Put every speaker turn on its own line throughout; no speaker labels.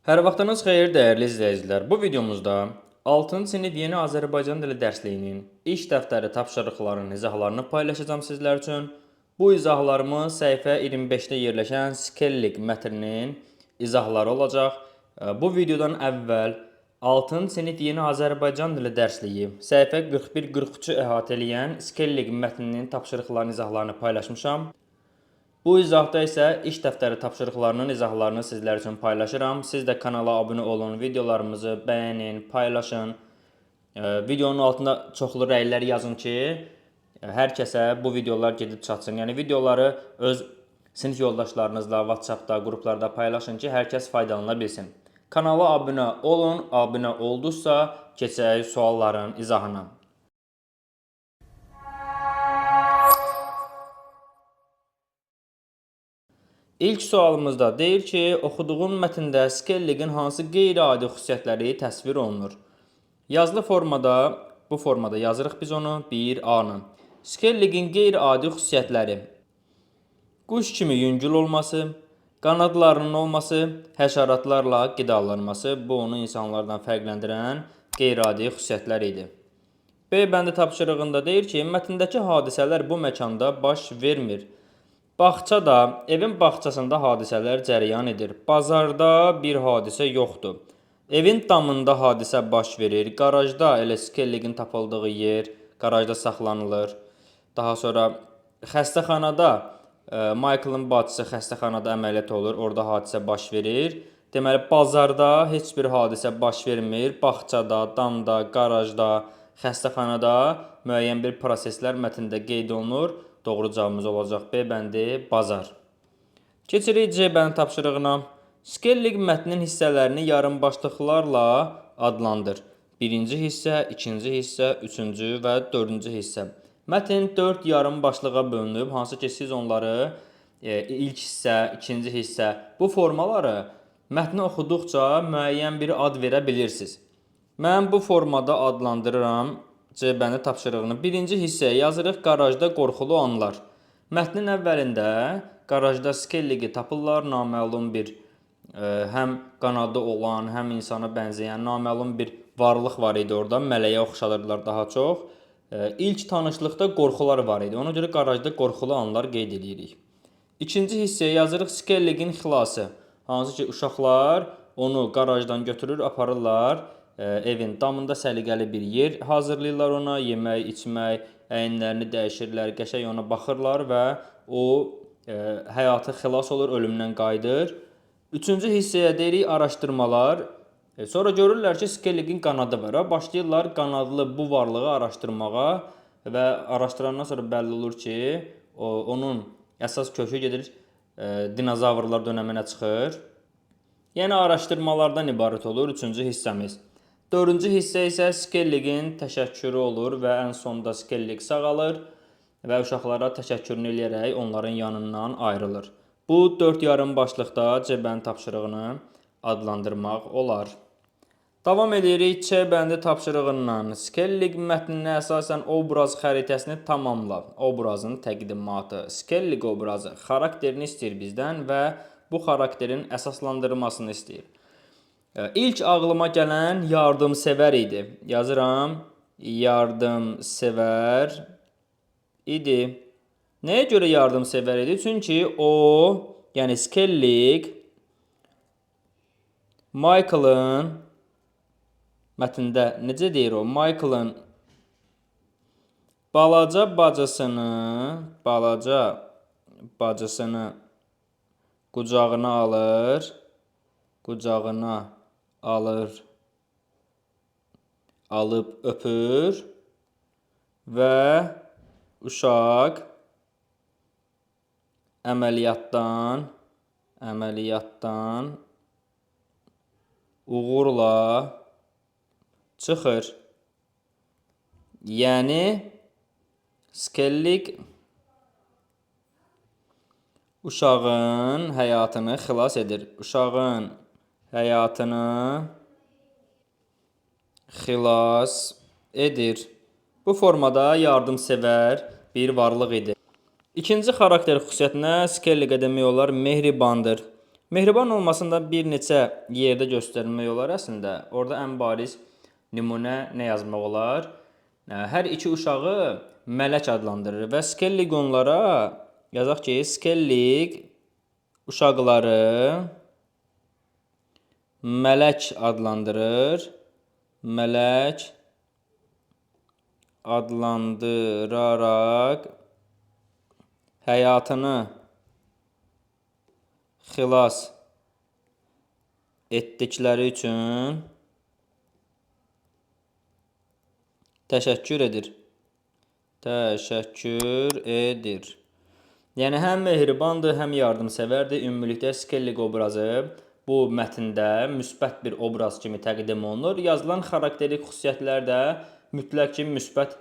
Hər vaxtınız xeyir, dəyərli izləyicilər. Bu videomuzda 6-cı sinif yeni Azərbaycan dili dərsliyinin iş dəftəri tapşırıqlarının izahlarını paylaşacağım sizlər üçün. Bu izahlarımız səhifə 25-də yerləşən Skellig mətninin izahları olacaq. Bu videodan əvvəl 6-cı sinif yeni Azərbaycan dili dərsliyi səhifə 41-43-ü əhatə edən Skellig mətninin tapşırıqlarının izahlarını paylaşmışam. Bu izahda isə iş dəftəri tapşırıqlarının izahlarını sizlər üçün paylaşıram. Siz də kanala abunə olun, videolarımızı bəyənin, paylaşın. Videonun altında çoxlu rəylər yazın ki, hər kəsə bu videolar gedib çatsın. Yəni videoları öz sinif yoldaşlarınızla, WhatsApp-da, qruplarda paylaşın ki, hər kəs faydalana bilsin. Kanala abunə olun, abunə olduzsa keçək sualların izahına. İlk sualımızda deyir ki, oxuduğun mətndə Skelligin hansı qeyri-adi xüsusiyyətləri təsvir olunur? Yazılı formada, bu formada yazırıq biz onu 1A-nı. Skelligin qeyri-adi xüsusiyyətləri: quş kimi yüngül olması, qanadlarının olması, həşəratlarla qidalanması. Bu onu insanlardan fərqləndirən qeyri-adi xüsusiyyətlər idi. B bəndi tapşırığında deyir ki, mətndəki hadisələr bu məkanda baş vermir. Bağçada, evin bağçasında hadisələr cərəyan edir. Bazarda bir hadisə yoxdur. Evin damında hadisə baş verir. Qarajda, elə Skelligin tapıldığı yer, qarajda saxlanılır. Daha sonra xəstəxanada, Michael'ın bacısı xəstəxanada əməliyyat olur, orada hadisə baş verir. Deməli, bazarda heç bir hadisə baş vermir. Bağçada, damda, qarajda, xəstəxanada müəyyən bir proseslər mətndə qeyd olunur. Doğru cavabımız olacaq B bəndi bazar. Keçirik C bəndi tapşırığına. Skellig mətnin hissələrini yarımbaşlıqlarla adlandır. Birinci hissə, ikinci hissə, üçüncü və dördüncü hissə. Mətn 4 yarım başlığa bölünüb, hansı ki siz onları ilk hissə, ikinci hissə, bu formaları mətni oxuduqca müəyyən bir ad verə bilirsiniz. Mən bu formada adlandırıram C bəndi tapşırığını. Birinci hissəyə yazırıq qarajda qorxulu anlar. Mətnin əvvəlində qarajda Skelligi tapırlar, naməlum bir həm qanadı olan, həm insana bənzəyən naməlum bir varlıq var idi orada. Mələyə oxşadırdılar daha çox. İlk tanışlıqda qorxular var idi. Ona görə qarajda qorxulu anlar qeyd edirik. İkinci hissəyə yazırıq Skelligin xilası. Hansı ki uşaqlar onu qarajdan götürür, aparırlar. Evin damında səliqəli bir yer hazırlayırlar ona, yemək, içmək, əyinlərini dəyişirlər, qəşəng ona baxırlar və o həyatı xilas olur, ölümdən qayıdır. Üçüncü hissəyə deyirik araşdırmalar. Sonra görürlər ki, Skelligin qanadı var. Başlayırlar qanadlı bu varlığı araşdırmağa və araşdırandan sonra bəlli olur ki, onun əsas kökü gedir dinozavrlar dönəminə çıxır. Yəni araşdırmalardan ibarət olur üçüncü hissəmiz. Dördüncü hissə isə Skelligin təşəkkürü olur və ən sonda Skellig sağalır və uşaqlara təşəkkürünü eləyərək onların yanından ayrılır. Bu 4 yarım başlıqda C bəndi tapşırığını adlandırmaq olar. Davam edirik C bəndi tapşırığından. Skellig mətninə əsasən obraz xəritəsini tamamla. Obrazın təqdimatı. Skellig obrazı xarakterini istəyir bizdən və bu xarakterin əsaslandırılmasını istəyir. İlk ağlıma gələn yardımsevər idi. Yazıram, yardımsevər idi. Nəyə görə yardımsevər idi? Çünki o, yəni Skellig, Michael'ın, mətndə necə deyir o? Michael'ın balaca bacısını qucağına alıb öpür və uşaq əməliyyatdan uğurla çıxır. Yəni Skellig uşağın həyatını xilas edir. Uşağın həyatını xilas edir. Bu formada yardımsevər bir varlıq idi. İkinci xarakter xüsusiyyətinə Skelligə demək olar mehribandır. Mehriban olmasında bir neçə yerdə göstərmək olar əslində. Orada ən bariz nümunə nə yazmaq olar? Hər iki uşağı mələk adlandırır və Skellig onlara yazaq ki, Skellig uşaqları mələk adlandırır. Mələk adlandıraraq həyatını xilas etdikləri üçün təşəkkür edir. Təşəkkür edir. Yəni həm mehribandır, həm yardımsevərdir. Ümumilikdə Skellig obrazı bu mətndə müsbət bir obraz kimi təqdim olunur. Yazılan xarakterik xüsusiyyətlər də mütləq ki, müsbət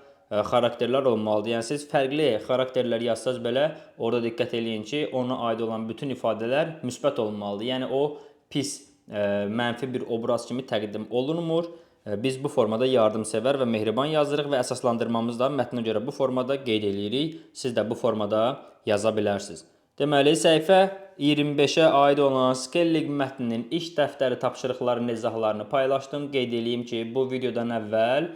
xarakterlər olmalıdır. Yəni siz fərqli xarakterlər yazsaz belə orada diqqət eləyin ki, ona aid olan bütün ifadələr müsbət olmalıdır. Yəni o pis, mənfi bir obraz kimi təqdim olunmur. Biz bu formada yardımsevər və mehriban yazırıq və əsaslandırmamızı da mətnə görə bu formada qeyd edirik. Siz də bu formada yaza bilərsiniz. Deməli, səhifə 25-ə aid olan Skellig mətninin iş dəftəri tapşırıqlarının izahlarını paylaşdım. Qeyd edeyim ki, bu videodan əvvəl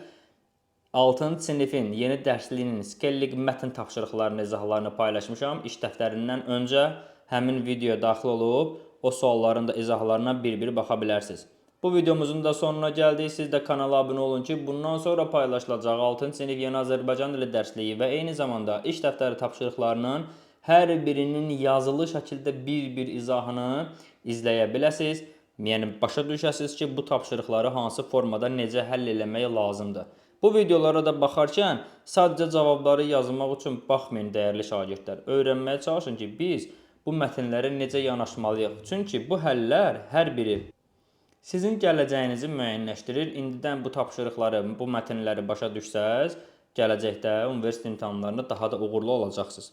6-cı sinifin yeni dərsliyinin Skellig mətn tapşırıqlarının izahlarını paylaşmışam. İş dəftərindən öncə həmin videoya daxil olub o sualların da izahlarına bir-bir baxa bilərsiniz. Bu videomuzun da sonuna gəldik. Siz də kanala abunə olun ki, bundan sonra paylaşılacaq 6-cı sinif yeni Azərbaycan dili dərsliyi və eyni zamanda iş dəftəri tapşırıqlarının hər birinin yazılı şəkildə bir-bir izahını izləyə biləsiniz. Yəni başa düşəsiniz ki, bu tapşırıqları hansı formada necə həll eləmək lazımdır. Bu videolara da baxarkən sadəcə cavabları yazmaq üçün baxmayın dəyərli şagirdlər. Öyrənməyə çalışın ki, biz bu mətnlərə necə yanaşmalıyıq. Çünki bu həllər hər biri sizin gələcəyinizi müəyyənləşdirir. İndidən bu tapşırıqları, bu mətnləri başa düşsəz, gələcəkdə universitet imtahanlarında daha da uğurlu olacaqsınız.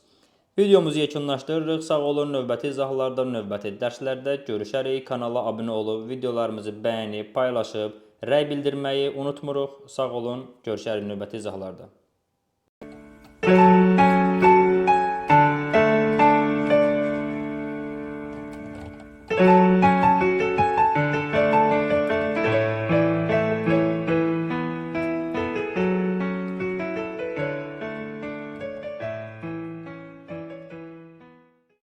Videomuzu yekunlaşdırırıq. Sağ olun. Növbəti izahlarda, növbəti dərslərdə görüşərik. Kanala abunə olub, videolarımızı bəyənib, paylaşıb, rəy bildirməyi unutmuruq. Sağ olun. Görüşərik növbəti izahlarda.